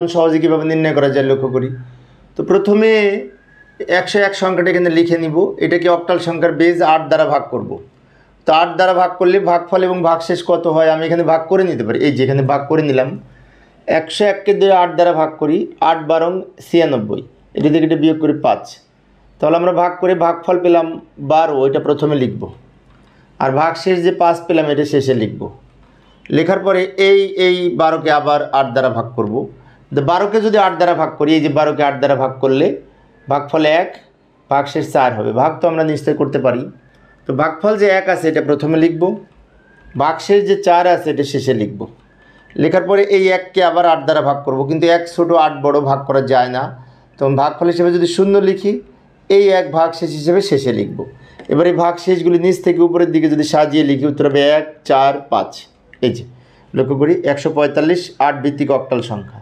সহজে কীভাবে নির্ণয় করা যায় লক্ষ্য করি। তো প্রথমে 101 সংখ্যাটা এখানে লিখে নিব। এটাকে অক্টাল সংখ্যার বেজ 8 দ্বারা ভাগ করব। তো 8 দ্বারা ভাগ করলে ভাগফল এবং ভাগশেষ কত হয় আমি এখানে ভাগ করে নিতে পারি। এই যে এখানে ভাগ করে নিলাম। 101কে 8 দ্বারা ভাগ করি, 8 বারং 96, এটা থেকে এটা বিয়োগ করি 5। তাহলে আমরা ভাগ করে ভাগফল পেলাম 12, এটা প্রথমে লিখব। আর ভাগশেষ যে 5 পেলাম এটা শেষে লিখব। লেখার পরে এই 12কে আবার 8 দ্বারা ভাগ করব। 12কে যদি 8 দ্বারা ভাগ করি, এই যে 12কে 8 দ্বারা ভাগ করলে ভাগফল 1, ভাগশেষ 4 হবে। ভাগ তো আমরা নিশ্চয় করতে পারি। তো ভাগফল যে 1 আছে এটা প্রথমে লিখব, ভাগশেষ যে 4 আছে এটা শেষে লিখব। লেখার পরে এই 1কে আবার 8 দ্বারা ভাগ করব, কিন্তু 1 ছোটো 8 বড়, ভাগ করা যায় না। তো ভাগফল হিসেবে যদি 0 লিখি, এই 1 ভাগশেষ হিসেবে শেষে লিখব। এবারে ভাগশেষগুলি নিচ থেকে উপরের দিকে যদি সাজিয়ে লিখি, উত্তর হবে 1, 4, 5। এই যে লক্ষ্য করি 145 8 ভিত্তিক অক্টাল সংখ্যা।